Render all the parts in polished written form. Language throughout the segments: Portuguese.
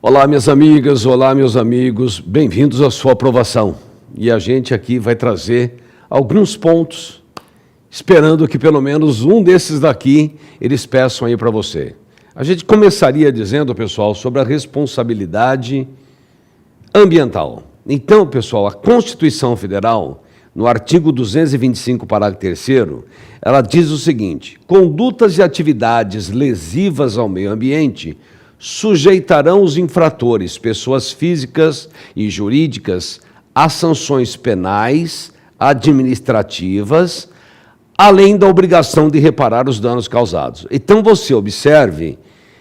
Olá, minhas amigas, olá, meus amigos, bem-vindos à sua aprovação. E a gente aqui vai trazer alguns pontos, esperando que pelo menos um desses daqui eles peçam aí para você. A gente começaria dizendo, pessoal, sobre a responsabilidade ambiental. Então, pessoal, a Constituição Federal, no artigo 225, parágrafo 3º, ela diz o seguinte: condutas e atividades lesivas ao meio ambiente sujeitarão os infratores, pessoas físicas e jurídicas, a sanções penais, administrativas, além da obrigação de reparar os danos causados. Então, você observe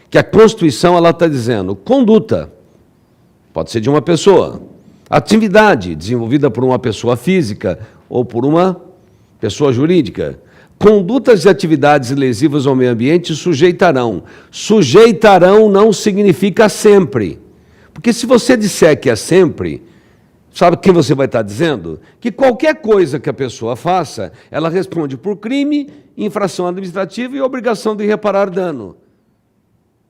que a Constituição está dizendo conduta, pode ser de uma pessoa, atividade desenvolvida por uma pessoa física ou por uma pessoa jurídica. Condutas e atividades lesivas ao meio ambiente sujeitarão. Sujeitarão não significa sempre. Porque se você disser que é sempre, sabe o que você vai estar dizendo? Que qualquer coisa que a pessoa faça, ela responde por crime, infração administrativa e obrigação de reparar dano.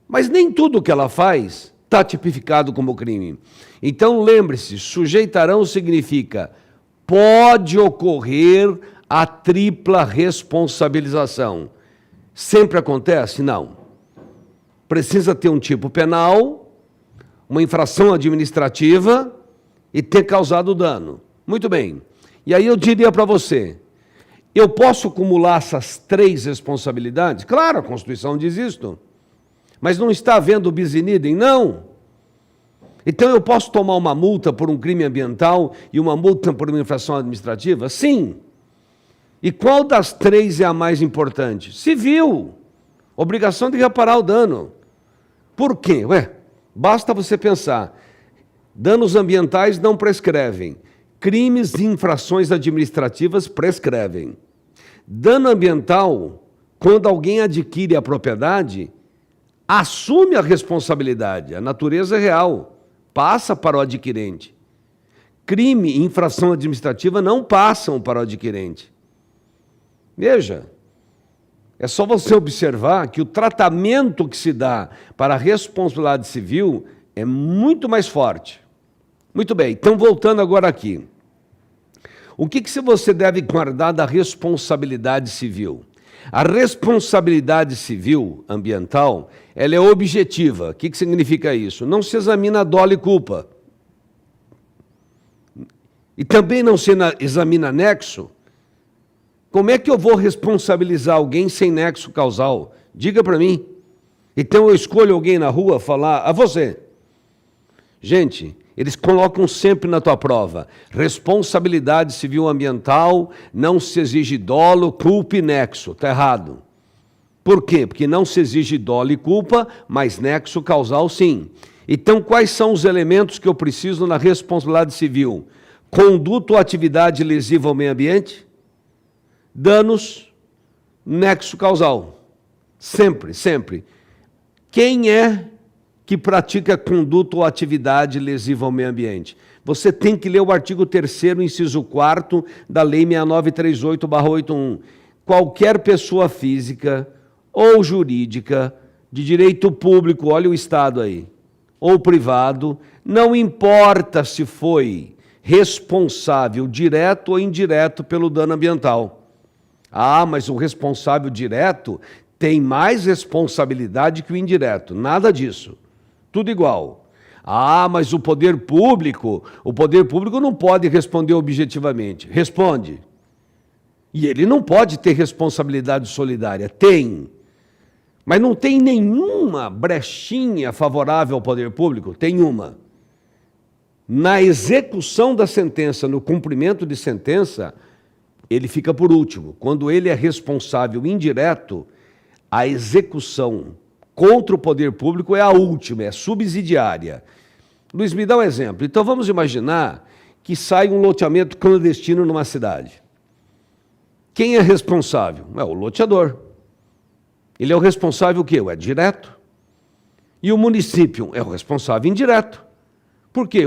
Mas nem tudo que ela faz está tipificado como crime. Então, lembre-se, sujeitarão significa pode ocorrer a tripla responsabilização. Sempre acontece? Não. Precisa ter um tipo penal, uma infração administrativa e ter causado dano. Muito bem. E aí eu diria para você, eu posso acumular essas três responsabilidades? Claro, a Constituição diz isto. Mas não está havendo bis in idem? Não. Então eu posso tomar uma multa por um crime ambiental e uma multa por uma infração administrativa? Sim. E qual das três é a mais importante? Civil. Obrigação de reparar o dano. Por quê? Basta você pensar. Danos ambientais não prescrevem. Crimes e infrações administrativas prescrevem. Dano ambiental, quando alguém adquire a propriedade, assume a responsabilidade. A natureza é real. Passa para o adquirente. Crime e infração administrativa não passam para o adquirente. Veja, é só você observar que o tratamento que se dá para a responsabilidade civil é muito mais forte. Muito bem, então voltando agora aqui. O que você deve guardar da responsabilidade civil? A responsabilidade civil ambiental, ela é objetiva. O que significa isso? Não se examina dolo e culpa. E também não se examina nexo. Como é que eu vou responsabilizar alguém sem nexo causal? Diga para mim. Então eu escolho alguém na rua falar a você. Gente, eles colocam sempre na tua prova. Responsabilidade civil ambiental, não se exige dolo, culpa e nexo. Está errado. Por quê? Porque não se exige dolo e culpa, mas nexo causal sim. Então quais são os elementos que eu preciso na responsabilidade civil? Conduta ou atividade lesiva ao meio ambiente? Danos, nexo causal. Sempre, sempre. Quem é que pratica conduta ou atividade lesiva ao meio ambiente? Você tem que ler o artigo 3º, inciso 4º da Lei 6938/81. Qualquer pessoa física ou jurídica de direito público, olha o Estado aí, ou privado, não importa se foi responsável direto ou indireto pelo dano ambiental. Ah, mas o responsável direto tem mais responsabilidade que o indireto. Nada disso. Tudo igual. Ah, mas o poder público não pode responder objetivamente. Responde. E ele não pode ter responsabilidade solidária. Tem. Mas não tem nenhuma brechinha favorável ao poder público? Tem uma. Na execução da sentença, no cumprimento de sentença, ele fica por último. Quando ele é responsável indireto, a execução contra o poder público é a última, é subsidiária. Luiz, me dá um exemplo. Então vamos imaginar que sai um loteamento clandestino numa cidade. Quem é responsável? É o loteador. Ele é o responsável o quê? É direto. E o município é o responsável indireto. Por quê?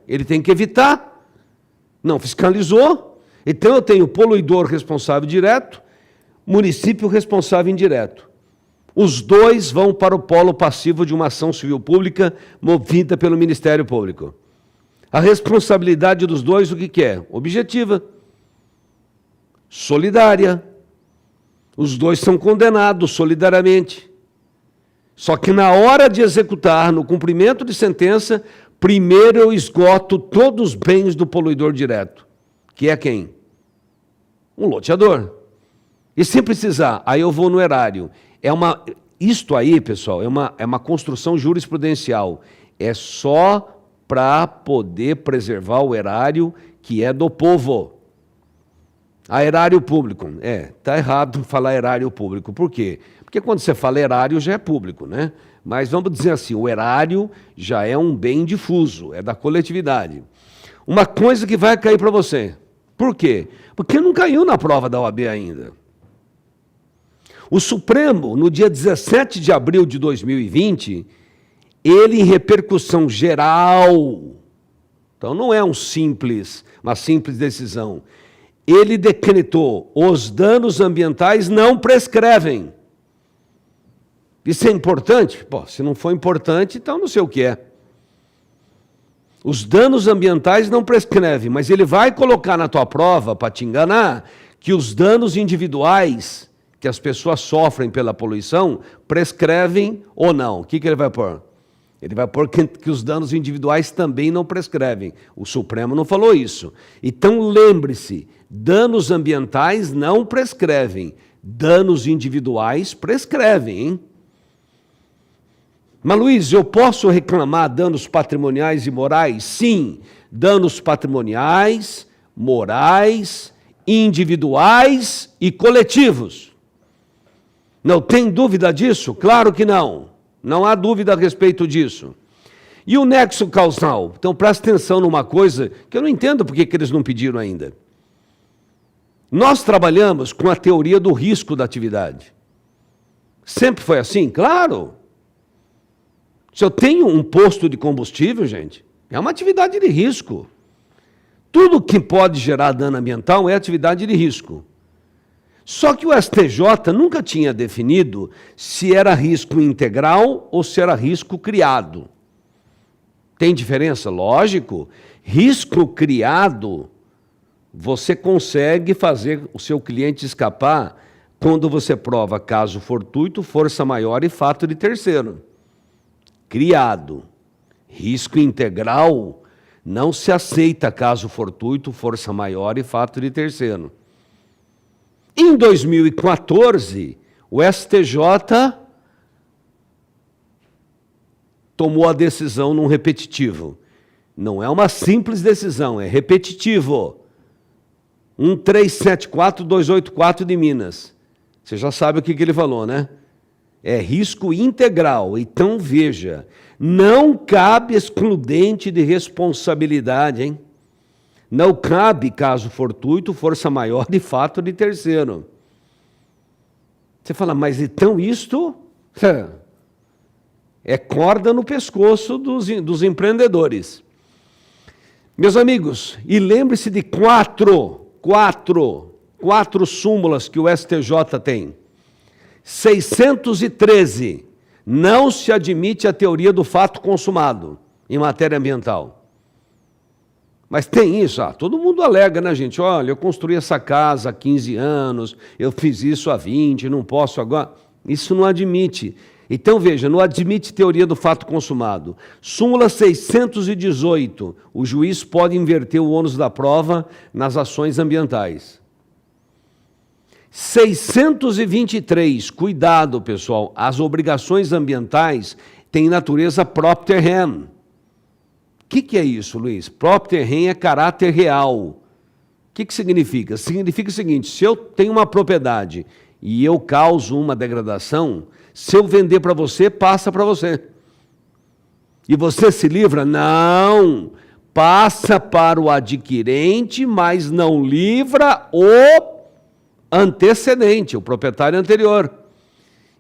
Ele tem que evitar, não fiscalizou. Então eu tenho poluidor responsável direto, município responsável indireto. Os dois vão para o polo passivo de uma ação civil pública movida pelo Ministério Público. A responsabilidade dos dois, o que é? Objetiva, solidária. Os dois são condenados solidariamente. Só que na hora de executar, no cumprimento de sentença, primeiro eu esgoto todos os bens do poluidor direto. Que é quem? Um loteador. E se precisar, aí eu vou no erário. Isto aí, pessoal, é uma construção jurisprudencial. É só para poder preservar o erário que é do povo. A erário público. Tá errado falar erário público. Por quê? Porque quando você fala erário já é público, né? Mas vamos dizer assim, o erário já é um bem difuso, é da coletividade. Uma coisa que vai cair para você. Por quê? Porque não caiu na prova da OAB ainda. O Supremo, no dia 17 de abril de 2020, ele em repercussão geral, então não é uma simples decisão, ele decretou: os danos ambientais não prescrevem. Isso é importante? Pô, se não for importante, então não sei o que é. Os danos ambientais não prescrevem, mas ele vai colocar na tua prova, para te enganar, que os danos individuais que as pessoas sofrem pela poluição prescrevem ou não. O que ele vai pôr? Ele vai pôr que os danos individuais também não prescrevem. O Supremo não falou isso. Então lembre-se, danos ambientais não prescrevem, danos individuais prescrevem, hein? Mas, Luiz, eu posso reclamar danos patrimoniais e morais? Sim, danos patrimoniais, morais, individuais e coletivos. Não tem dúvida disso? Claro que não. Não há dúvida a respeito disso. E o nexo causal? Então, presta atenção numa coisa que eu não entendo porque que eles não pediram ainda. Nós trabalhamos com a teoria do risco da atividade. Sempre foi assim? Claro. Se eu tenho um posto de combustível, gente, é uma atividade de risco. Tudo que pode gerar dano ambiental é atividade de risco. Só que o STJ nunca tinha definido se era risco integral ou se era risco criado. Tem diferença? Lógico. Risco criado, você consegue fazer o seu cliente escapar quando você prova caso fortuito, força maior e fato de terceiro. Criado. Risco integral, não se aceita caso fortuito, força maior e fato de terceiro. Em 2014, o STJ tomou a decisão num repetitivo. Não é uma simples decisão, é repetitivo. 1374284 de Minas. Você já sabe o que ele falou, né? É risco integral. Então, veja, não cabe excludente de responsabilidade, hein? Não cabe caso fortuito, força maior de fato de terceiro. Você fala, mas então isto é corda no pescoço dos empreendedores. Meus amigos, e lembre-se de quatro súmulas que o STJ tem. 613, não se admite a teoria do fato consumado em matéria ambiental. Mas tem isso, todo mundo alega, né, gente? Olha, eu construí essa casa há 15 anos, eu fiz isso há 20, não posso agora. Isso não admite. Então, veja, não admite teoria do fato consumado. Súmula 618, o juiz pode inverter o ônus da prova nas ações ambientais. 623, cuidado, pessoal, as obrigações ambientais têm natureza propter rem. O que é isso, Luiz? Propter rem é caráter real. O que significa? Significa o seguinte, se eu tenho uma propriedade e eu causo uma degradação, se eu vender para você, passa para você. E você se livra? Não. Passa para o adquirente, mas não livra o antecedente, o proprietário anterior.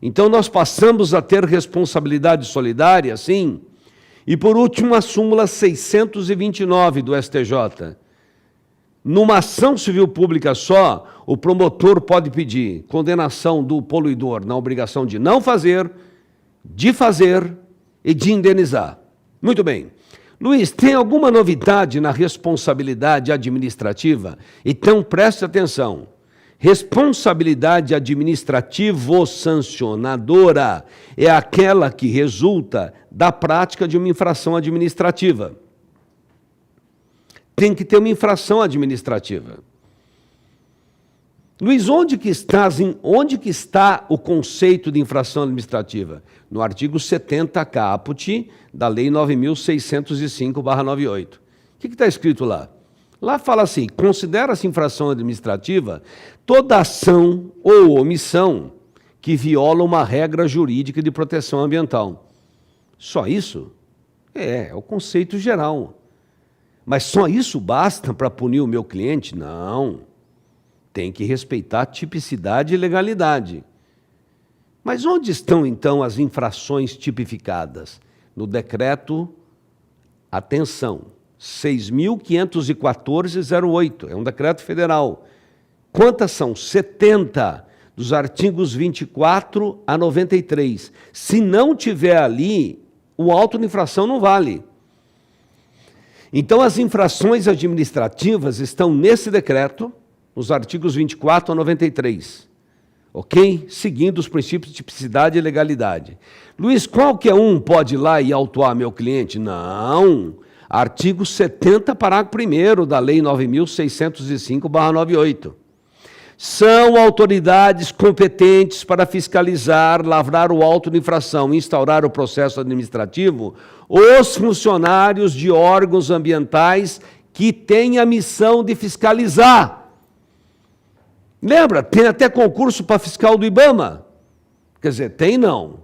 Então, nós passamos a ter responsabilidade solidária, sim. E, por último, a súmula 629 do STJ. Numa ação civil pública só, o promotor pode pedir condenação do poluidor na obrigação de não fazer, de fazer e de indenizar. Muito bem. Luiz, tem alguma novidade na responsabilidade administrativa? Então, preste atenção. Responsabilidade administrativo-sancionadora é aquela que resulta da prática de uma infração administrativa. Tem que ter uma infração administrativa. Luiz, onde que está o conceito de infração administrativa? No artigo 70 caput da Lei 9.605/98. O que está escrito lá? Lá fala assim, considera-se infração administrativa toda ação ou omissão que viola uma regra jurídica de proteção ambiental. Só isso? É o conceito geral. Mas só isso basta para punir o meu cliente? Não. Tem que respeitar tipicidade e legalidade. Mas onde estão, então, as infrações tipificadas? No decreto, atenção, 6.514/08, é um decreto federal. Quantas são? 70, dos artigos 24 a 93. Se não tiver ali, o auto de infração não vale. Então, as infrações administrativas estão nesse decreto, nos artigos 24 a 93, ok? Seguindo os princípios de tipicidade e legalidade. Luiz, qualquer um pode ir lá e autuar meu cliente? Não. Artigo 70, parágrafo 1º da Lei 9.605/98. São autoridades competentes para fiscalizar, lavrar o auto de infração e instaurar o processo administrativo os funcionários de órgãos ambientais que têm a missão de fiscalizar. Lembra? Tem até concurso para fiscal do IBAMA. Quer dizer, tem não.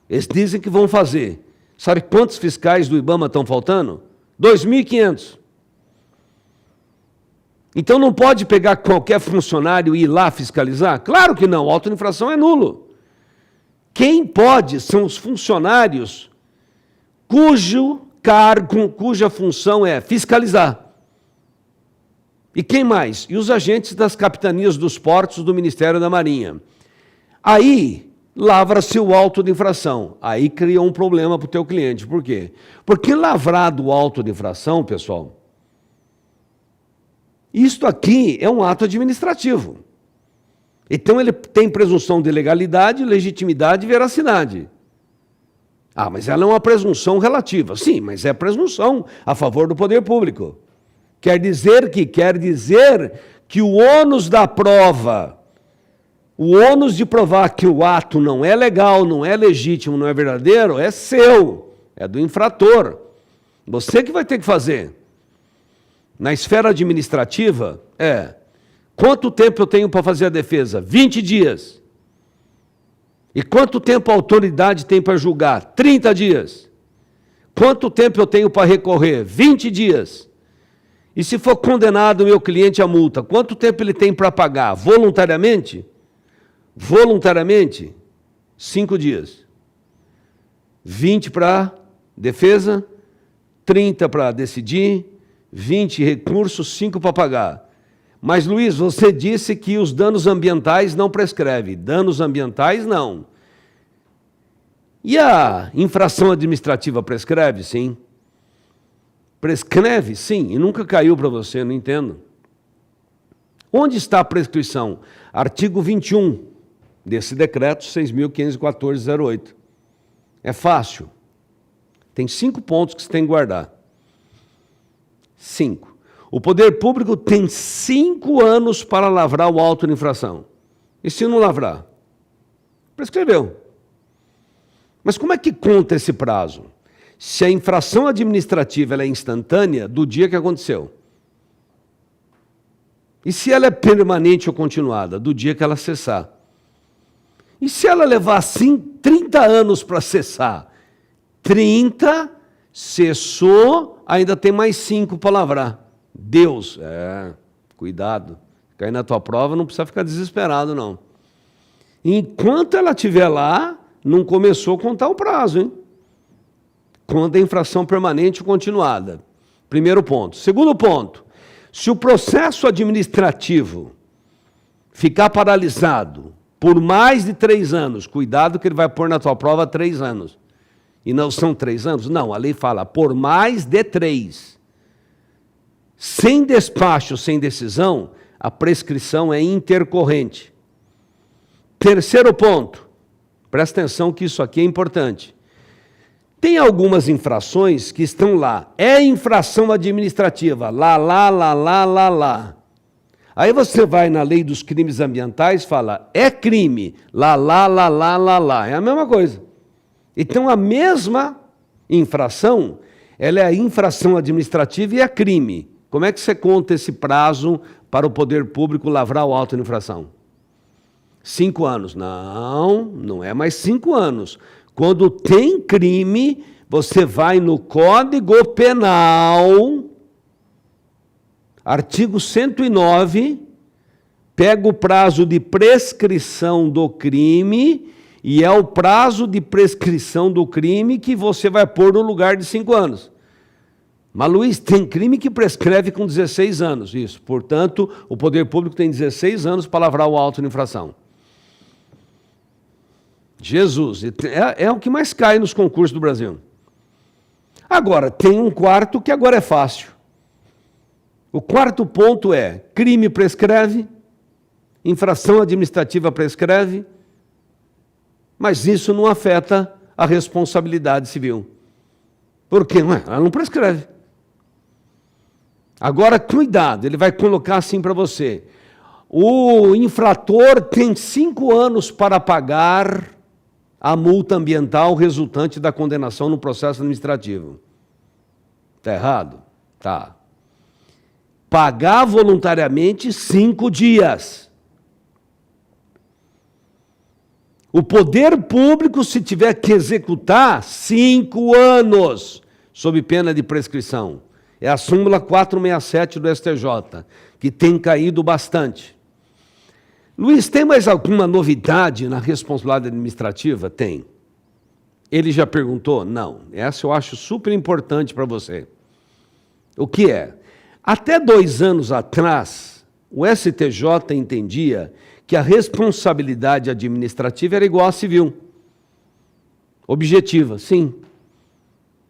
Eles dizem que vão fazer. Sabe quantos fiscais do IBAMA estão faltando? 2.500. Então não pode pegar qualquer funcionário e ir lá fiscalizar? Claro que não, a auto-infração é nulo. Quem pode são os funcionários cujo cargo, cuja função é fiscalizar. E quem mais? E os agentes das capitanias dos portos do Ministério da Marinha. Aí lavra-se o auto de infração. Aí cria um problema para o teu cliente. Por quê? Porque lavrado o auto de infração, pessoal, isto aqui é um ato administrativo. Então ele tem presunção de legalidade, legitimidade e veracidade. Ah, mas ela é uma presunção relativa. Sim, mas é presunção a favor do poder público. Quer dizer que o ônus da prova, o ônus de provar que o ato não é legal, não é legítimo, não é verdadeiro, é seu, é do infrator. Você que vai ter que fazer. Na esfera administrativa, quanto tempo eu tenho para fazer a defesa? 20 dias. E quanto tempo a autoridade tem para julgar? 30 dias. Quanto tempo eu tenho para recorrer? 20 dias. E se for condenado o meu cliente à multa, quanto tempo ele tem para pagar? Voluntariamente? Voluntariamente? 5 dias. 20 para defesa, 30 para decidir, 20 recursos, 5 para pagar. Mas, Luiz, você disse que os danos ambientais não prescrevem. Danos ambientais, não. E a infração administrativa prescreve? Sim. Prescreve? Sim. E nunca caiu para você, não entendo. Onde está a prescrição? Artigo 21 desse decreto 6.514/08. É fácil. Tem 5 pontos que você tem que guardar. 5. O poder público tem 5 anos para lavrar o auto de infração. E se não lavrar? Prescreveu. Mas como é que conta esse prazo? Se a infração administrativa ela é instantânea, do dia que aconteceu. E se ela é permanente ou continuada? Do dia que ela cessar. E se ela levar, assim, 30 anos para cessar? 30, cessou, ainda tem mais 5 para lavrar. Deus, cuidado. Cair na tua prova, não precisa ficar desesperado, não. Enquanto ela estiver lá, não começou a contar o prazo, hein? Quando a infração permanente ou continuada. Primeiro ponto. Segundo ponto, Se o processo administrativo ficar paralisado por mais de 3 anos, cuidado que ele vai pôr na tua prova 3 anos. E não são 3 anos? Não, a lei fala por mais de 3. Sem despacho, sem decisão, a prescrição é intercorrente. Terceiro ponto, presta atenção que isso aqui é importante. Tem algumas infrações que estão lá. É infração administrativa, lá. Aí você vai na lei dos crimes ambientais e fala, é crime, lá. É a mesma coisa. Então, a mesma infração, ela é a infração administrativa e é crime. Como é que você conta esse prazo para o poder público lavrar o auto de infração? 5 anos. Não, não é mais 5 anos. Quando tem crime, você vai no Código Penal, artigo 109, pega o prazo de prescrição do crime e é o prazo de prescrição do crime que você vai pôr no lugar de 5 anos. Mas, Luiz, tem crime que prescreve com 16 anos, isso. Portanto, o poder público tem 16 anos para lavrar o auto de infração. Jesus, é o que mais cai nos concursos do Brasil. Agora, tem um quarto que agora é fácil. O quarto ponto é, crime prescreve, infração administrativa prescreve, mas isso não afeta a responsabilidade civil. Por quê? Ela não prescreve. Agora, cuidado, ele vai colocar assim para você. O infrator tem 5 anos para pagar a multa ambiental resultante da condenação no processo administrativo. Está errado? Tá. Pagar voluntariamente 5 dias. O poder público, se tiver que executar, 5 anos, sob pena de prescrição. É a súmula 467 do STJ, que tem caído bastante. Luiz, tem mais alguma novidade na responsabilidade administrativa? Tem. Ele já perguntou? Não. Essa eu acho super importante para você. O que é? Até 2 anos atrás, o STJ entendia que a responsabilidade administrativa era igual à civil. Objetiva, sim.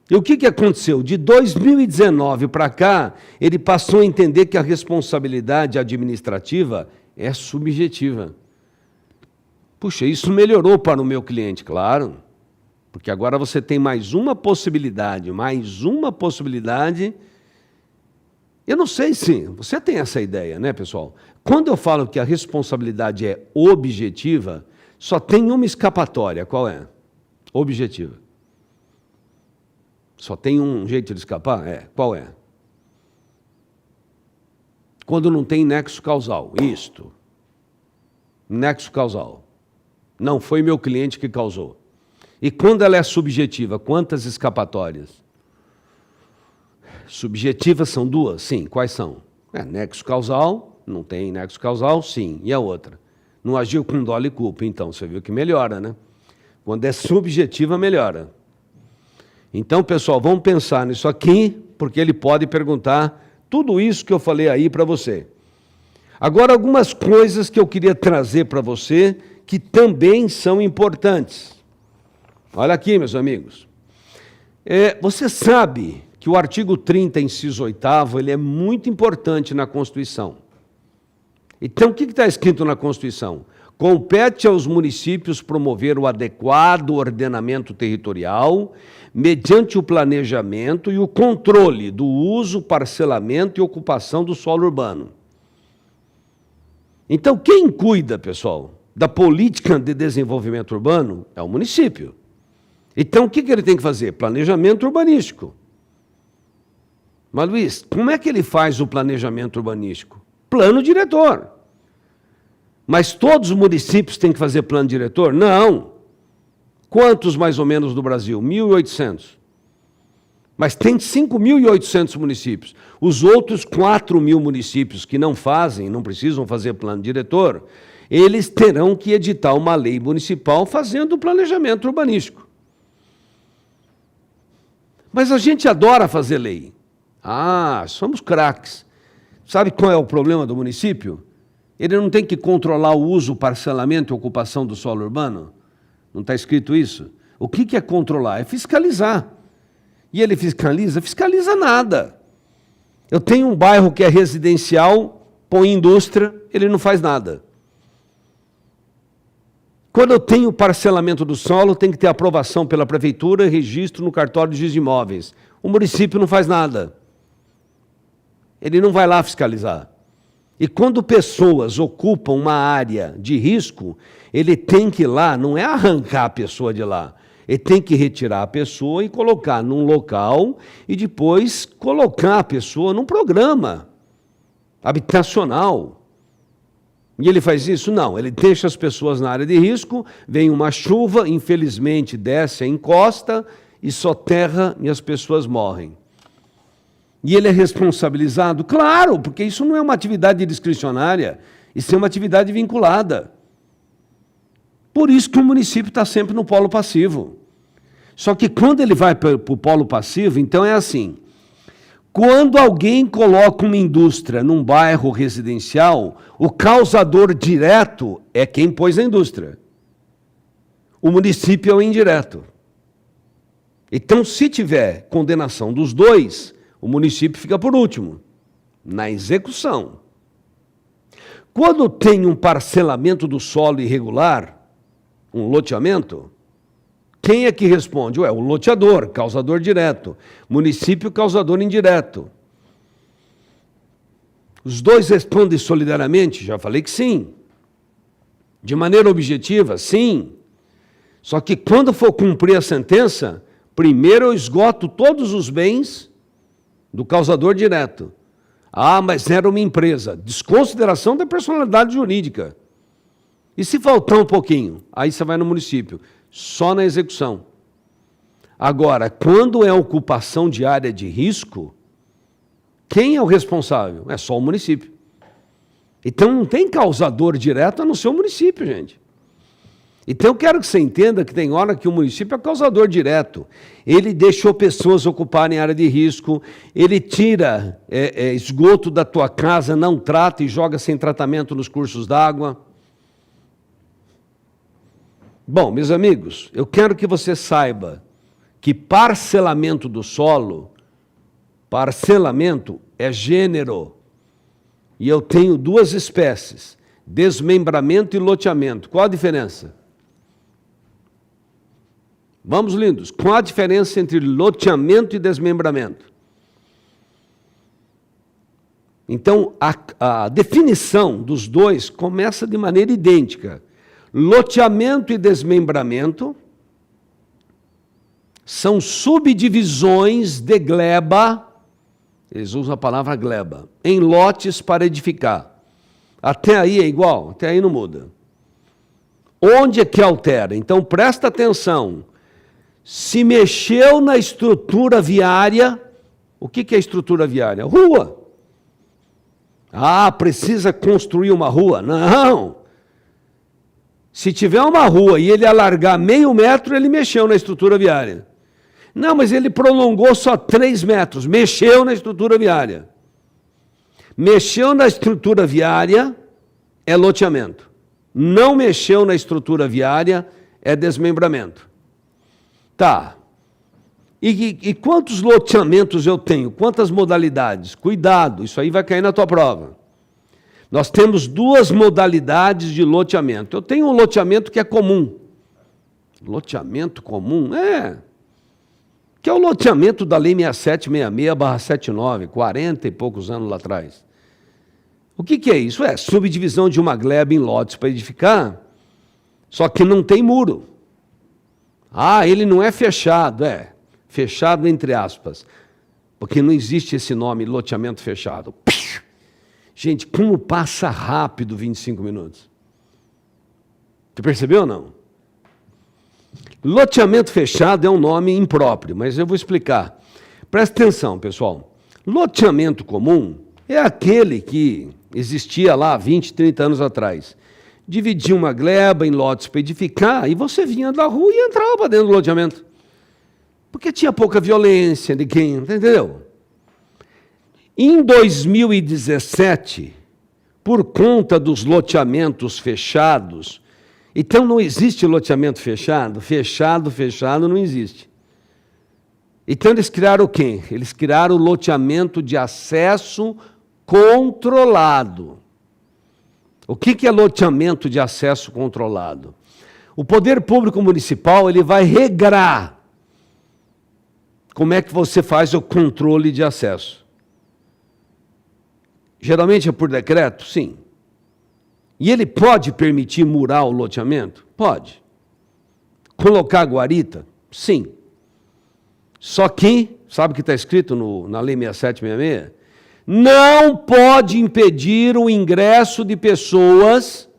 E o que aconteceu? De 2019 para cá, ele passou a entender que a responsabilidade administrativa é subjetiva. Puxa, isso melhorou para o meu cliente, claro, porque agora você tem mais uma possibilidade. Eu não sei se você tem essa ideia, né, pessoal? Quando eu falo que a responsabilidade é objetiva, só tem uma escapatória. Qual é? Objetiva. Só tem um jeito de escapar? Qual é? Quando não tem nexo causal. Isto. Nexo causal. Não foi meu cliente que causou. E quando ela é subjetiva, quantas escapatórias? Subjetivas são 2? Sim. Quais são? Nexo causal, não tem nexo causal, sim. E a outra? Não agiu com dolo e culpa. Então, você viu que melhora, né? Quando é subjetiva, melhora. Então, pessoal, vamos pensar nisso aqui, porque ele pode perguntar tudo isso que eu falei aí para você. Agora, algumas coisas que eu queria trazer para você, que também são importantes. Olha aqui, meus amigos. Você sabe que o artigo 30, inciso 8º, ele é muito importante na Constituição. Então, o que está escrito na Constituição? Compete aos municípios promover o adequado ordenamento territorial, mediante o planejamento e o controle do uso, parcelamento e ocupação do solo urbano. Então, quem cuida, pessoal, da política de desenvolvimento urbano é o município. Então, o que ele tem que fazer? Planejamento urbanístico. Mas, Luiz, como é que ele faz o planejamento urbanístico? Plano diretor. Mas todos os municípios têm que fazer plano diretor? Não. Quantos, mais ou menos, do Brasil? 1.800. Mas tem 5.800 municípios. Os outros 4.000 municípios que não fazem, não precisam fazer plano diretor, eles terão que editar uma lei municipal fazendo o planejamento urbanístico. Mas a gente adora fazer lei. Somos craques. Sabe qual é o problema do município? Ele não tem que controlar o uso, parcelamento e ocupação do solo urbano? Não está escrito isso? O que é controlar? É fiscalizar. E ele fiscaliza? Fiscaliza nada. Eu tenho um bairro que é residencial, põe indústria, ele não faz nada. Quando eu tenho parcelamento do solo, tem que ter aprovação pela prefeitura e registro no cartório de registro de imóveis. O município não faz nada. Ele não vai lá fiscalizar. E quando pessoas ocupam uma área de risco, ele tem que ir lá, não é arrancar a pessoa de lá, ele tem que retirar a pessoa e colocar num local e depois colocar a pessoa num programa habitacional. E ele faz isso? Não, ele deixa as pessoas na área de risco, vem uma chuva, infelizmente desce a encosta e soterra e as pessoas morrem. E ele é responsabilizado? Claro, porque isso não é uma atividade discricionária, isso é uma atividade vinculada. Por isso que o município está sempre no polo passivo. Só que quando ele vai para o polo passivo, então é assim, quando alguém coloca uma indústria num bairro residencial, o causador direto é quem pôs a indústria. O município é o indireto. Então, se tiver condenação dos dois, o município fica por último, na execução. Quando tem um parcelamento do solo irregular, um loteamento, quem é que responde? O loteador, causador direto. Município, causador indireto. Os dois respondem solidariamente? Já falei que sim. De maneira objetiva? Sim. Só que quando for cumprir a sentença, primeiro eu esgoto todos os bens do causador direto. Ah, mas era uma empresa. Desconsideração da personalidade jurídica. E se faltar um pouquinho? Aí você vai no município. Só na execução. Agora, quando é ocupação de área de risco, quem é o responsável? É só o município. Então não tem causador direto a não ser o município, gente. Então eu quero que você entenda que tem hora que o município é causador direto. Ele deixou pessoas ocuparem área de risco, ele tira esgoto da tua casa, não trata e joga sem tratamento nos cursos d'água. Bom, meus amigos, eu quero que você saiba que parcelamento do solo, parcelamento é gênero. E eu tenho duas espécies, desmembramento e loteamento. Qual a diferença? Vamos, lindos, qual a diferença entre loteamento e desmembramento? Então, a definição dos dois começa de maneira idêntica. Loteamento e desmembramento são subdivisões de gleba, eles usam a palavra gleba, em lotes para edificar. Até aí é igual, até aí não muda. Onde é que altera? Então, presta atenção. Se mexeu na estrutura viária, o que é estrutura viária? Rua. Ah, precisa construir uma rua? Não. Se tiver uma rua e ele alargar meio metro, ele mexeu na estrutura viária. Não, mas ele prolongou só 3 metros, mexeu na estrutura viária. Mexeu na estrutura viária é loteamento. Não mexeu na estrutura viária é desmembramento. Tá. E quantos loteamentos eu tenho? Quantas modalidades? Cuidado, isso aí vai cair na tua prova. Nós temos 2 modalidades de loteamento. Eu tenho um loteamento que é comum. Loteamento comum? Que é o loteamento da Lei 6766/79, 40 e poucos anos lá atrás. O que é isso? É subdivisão de uma gleba em lotes para edificar, só que não tem muro. Ah, ele não é fechado. Fechado entre aspas, porque não existe esse nome, loteamento fechado. Gente, como passa rápido 25 minutos. Você percebeu ou não? Loteamento fechado é um nome impróprio, mas eu vou explicar. Presta atenção, pessoal. Loteamento comum é aquele que existia lá 20, 30 anos atrás. Dividia uma gleba em lotes para edificar e você vinha da rua e entrava para dentro do loteamento. Porque tinha pouca violência, ninguém, entendeu? Em 2017, por conta dos loteamentos fechados, então não existe loteamento fechado? Fechado não existe. Então eles criaram o quê? Eles criaram o loteamento de acesso controlado. O que é loteamento de acesso controlado? O poder público municipal ele vai regrar como é que você faz o controle de acesso. Geralmente é por decreto? Sim. E ele pode permitir murar o loteamento? Pode. Colocar guarita? Sim. Só que, sabe o que está escrito na Lei 6766? Não pode impedir o ingresso de pessoas,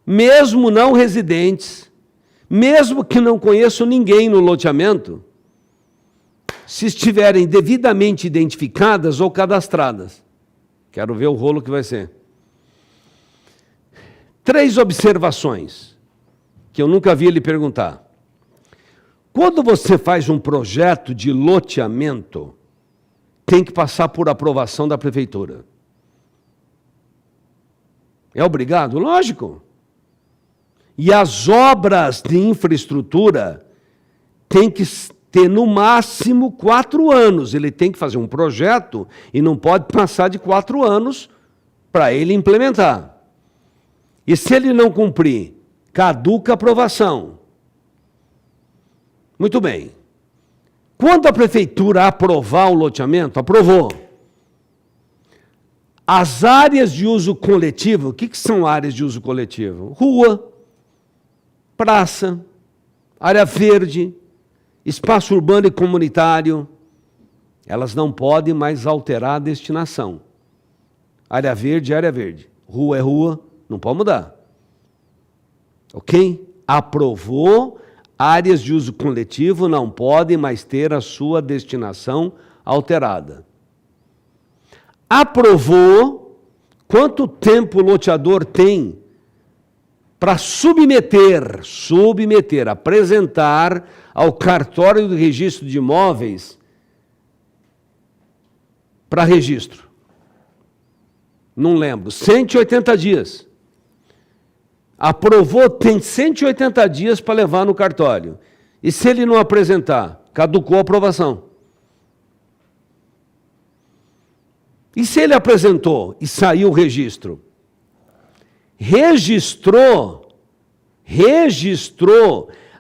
mesmo não residentes, mesmo que não conheçam ninguém no loteamento, se estiverem devidamente identificadas ou cadastradas. Quero ver o rolo que vai ser. 3 observações que eu nunca vi ele perguntar. Quando você faz um projeto de loteamento, tem que passar por aprovação da prefeitura. É obrigado? Lógico. E as obras de infraestrutura têm que ter no máximo 4 anos. Ele tem que fazer um projeto e não pode passar de 4 anos para ele implementar. E se ele não cumprir, caduca a aprovação. Muito bem. Quando a prefeitura aprovar o loteamento, aprovou. As áreas de uso coletivo, o que são áreas de uso coletivo? Rua, praça, área verde, espaço urbano e comunitário, elas não podem mais alterar a destinação. Área verde é área verde. Rua é rua, não pode mudar. Ok? Aprovou, áreas de uso coletivo não podem mais ter a sua destinação alterada. Aprovou, quanto tempo o loteador tem para submeter, apresentar ao cartório do registro de imóveis para registro? Não lembro, 180 dias. Aprovou, tem 180 dias para levar no cartório. E se ele não apresentar, caducou a aprovação. E se ele apresentou e saiu o registro? Registrou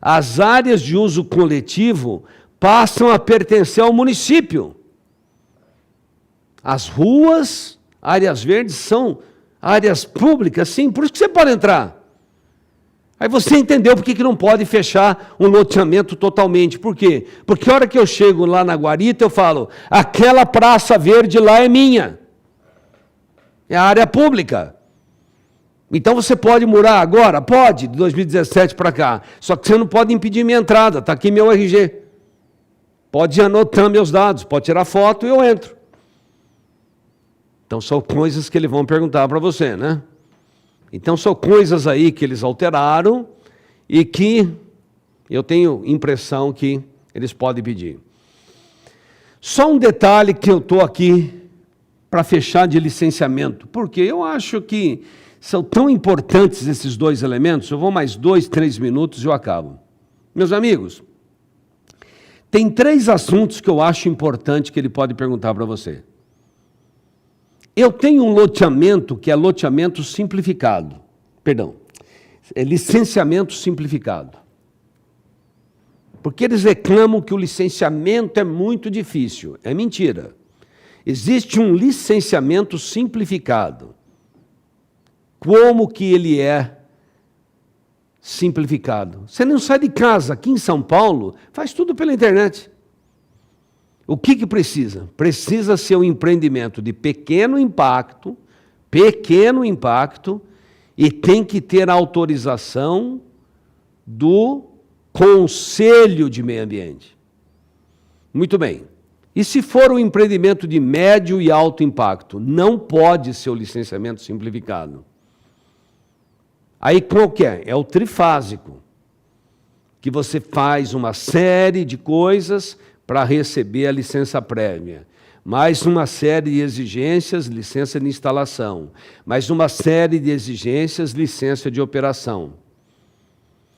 as áreas de uso coletivo passam a pertencer ao município. As ruas, áreas verdes são áreas públicas, sim, por isso que você pode entrar. Aí você entendeu por que não pode fechar um loteamento totalmente. Por quê? Porque a hora que eu chego lá na guarita, eu falo, aquela praça verde lá é minha. É a área pública. Então você pode murar agora? Pode, de 2017 para cá. Só que você não pode impedir minha entrada, está aqui meu RG. Pode anotar meus dados, pode tirar foto e eu entro. Então são coisas que eles vão perguntar para você, né? Então são coisas aí que eles alteraram e que eu tenho impressão que eles podem pedir. Só um detalhe que eu estou aqui para fechar de licenciamento, porque eu acho que são tão importantes esses 2 elementos, eu vou mais 2, 3 minutos e eu acabo. Meus amigos, tem 3 assuntos que eu acho importante que ele pode perguntar para você. Eu tenho um loteamento que é loteamento simplificado. Perdão, é licenciamento simplificado. Porque eles reclamam que o licenciamento é muito difícil. É mentira. Existe um licenciamento simplificado. Como que ele é simplificado? Você não sai de casa, aqui em São Paulo, faz tudo pela internet. O que precisa? Precisa ser um empreendimento de pequeno impacto, e tem que ter a autorização do Conselho de Meio Ambiente. Muito bem. E se for um empreendimento de médio e alto impacto, não pode ser o licenciamento simplificado. Aí qual que é? É o trifásico, que você faz uma série de coisas para receber a licença prévia. mais uma série de exigências, licença de instalação, mais uma série de exigências, licença de operação.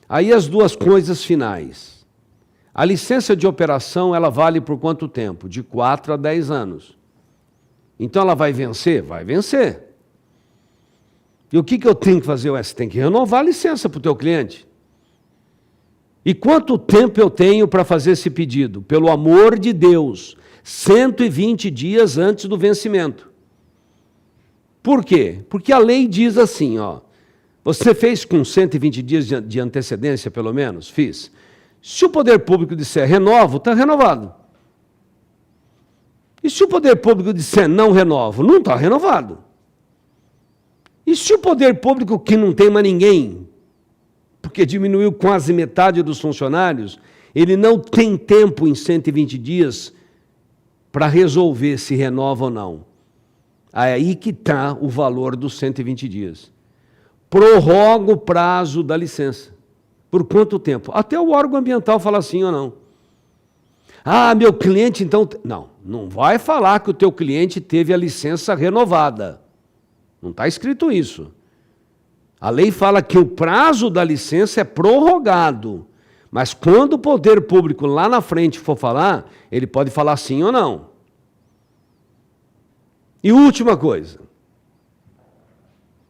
Aí as duas coisas finais. A licença de operação, ela vale por quanto tempo? De 4 a 10 anos. Então ela vai vencer? Vai vencer. E o que eu tenho que fazer? Você tem que renovar a licença para o teu cliente. E quanto tempo eu tenho para fazer esse pedido? Pelo amor de Deus, 120 dias antes do vencimento. Por quê? Porque a lei diz assim, ó, você fez com 120 dias de antecedência, pelo menos? Fiz. Se o poder público disser renovo, está renovado. E se o poder público disser não renovo, não está renovado. E se o poder público, que não tem mais ninguém, porque diminuiu quase metade dos funcionários, ele não tem tempo em 120 dias para resolver se renova ou não. Aí que está o valor dos 120 dias. Prorroga o prazo da licença. Por quanto tempo? Até o órgão ambiental fala sim ou não. Ah, meu cliente então... Não vai falar que o teu cliente teve a licença renovada. Não está escrito isso. A lei fala que o prazo da licença é prorrogado, mas quando o poder público lá na frente for falar, ele pode falar sim ou não. E última coisa,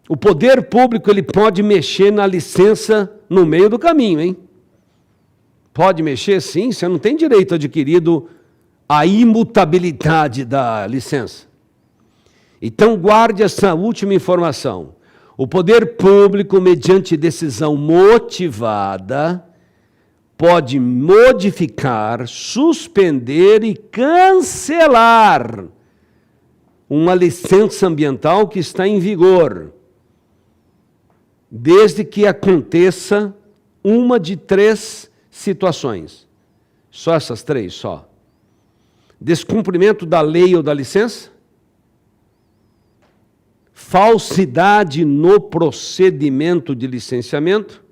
o poder público ele pode mexer na licença no meio do caminho, hein? Pode mexer sim, você não tem direito adquirido a imutabilidade da licença. Então guarde essa última informação. O poder público, mediante decisão motivada, pode modificar, suspender e cancelar uma licença ambiental que está em vigor, desde que aconteça uma de 3 situações. Só essas 3, só. Descumprimento da lei ou da licença, falsidade no procedimento de licenciamento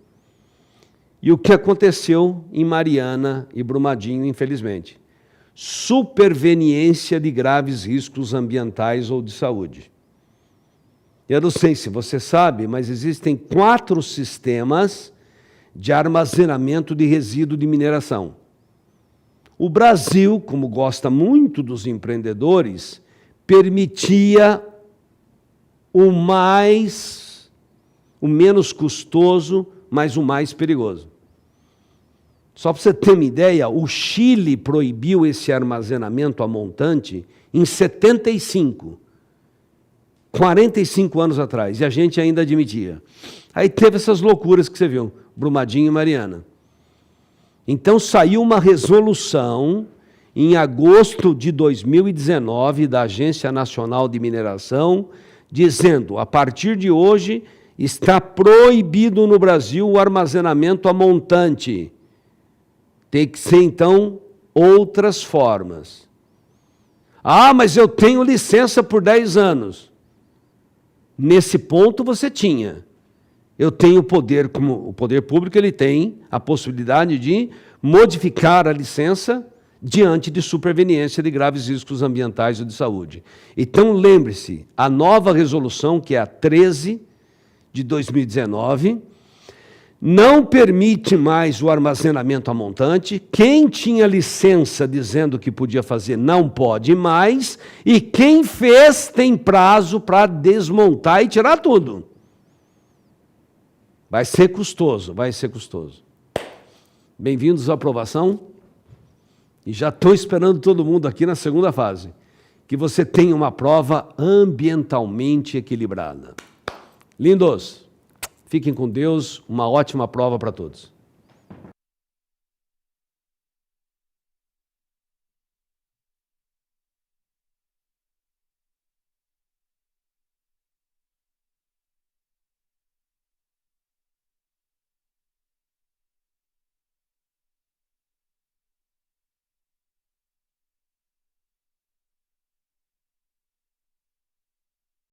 e o que aconteceu em Mariana e Brumadinho, infelizmente. Superveniência de graves riscos ambientais ou de saúde. Eu não sei se você sabe, mas existem 4 sistemas de armazenamento de resíduo de mineração. O Brasil, como gosta muito dos empreendedores, permitia o menos custoso, mas o mais perigoso. Só para você ter uma ideia, o Chile proibiu esse armazenamento a montante em 75, 45 anos atrás, e a gente ainda admitia. Aí teve essas loucuras que você viu, Brumadinho e Mariana. Então saiu uma resolução em agosto de 2019 da Agência Nacional de Mineração, dizendo, a partir de hoje, está proibido no Brasil o armazenamento a montante. Tem que ser, então, outras formas. Ah, mas eu tenho licença por 10 anos. Nesse ponto você tinha. Eu tenho poder, como o poder público, ele tem a possibilidade de modificar a licença diante de superveniência de graves riscos ambientais ou de saúde. Então, lembre-se, a nova resolução, que é a 13 de 2019, não permite mais o armazenamento a montante. Quem tinha licença dizendo que podia fazer, não pode mais, e quem fez tem prazo para desmontar e tirar tudo. Vai ser custoso, vai ser custoso. Bem-vindos à aprovação. E já estou esperando todo mundo aqui na segunda fase, que você tenha uma prova ambientalmente equilibrada. Lindos, fiquem com Deus, uma ótima prova para todos.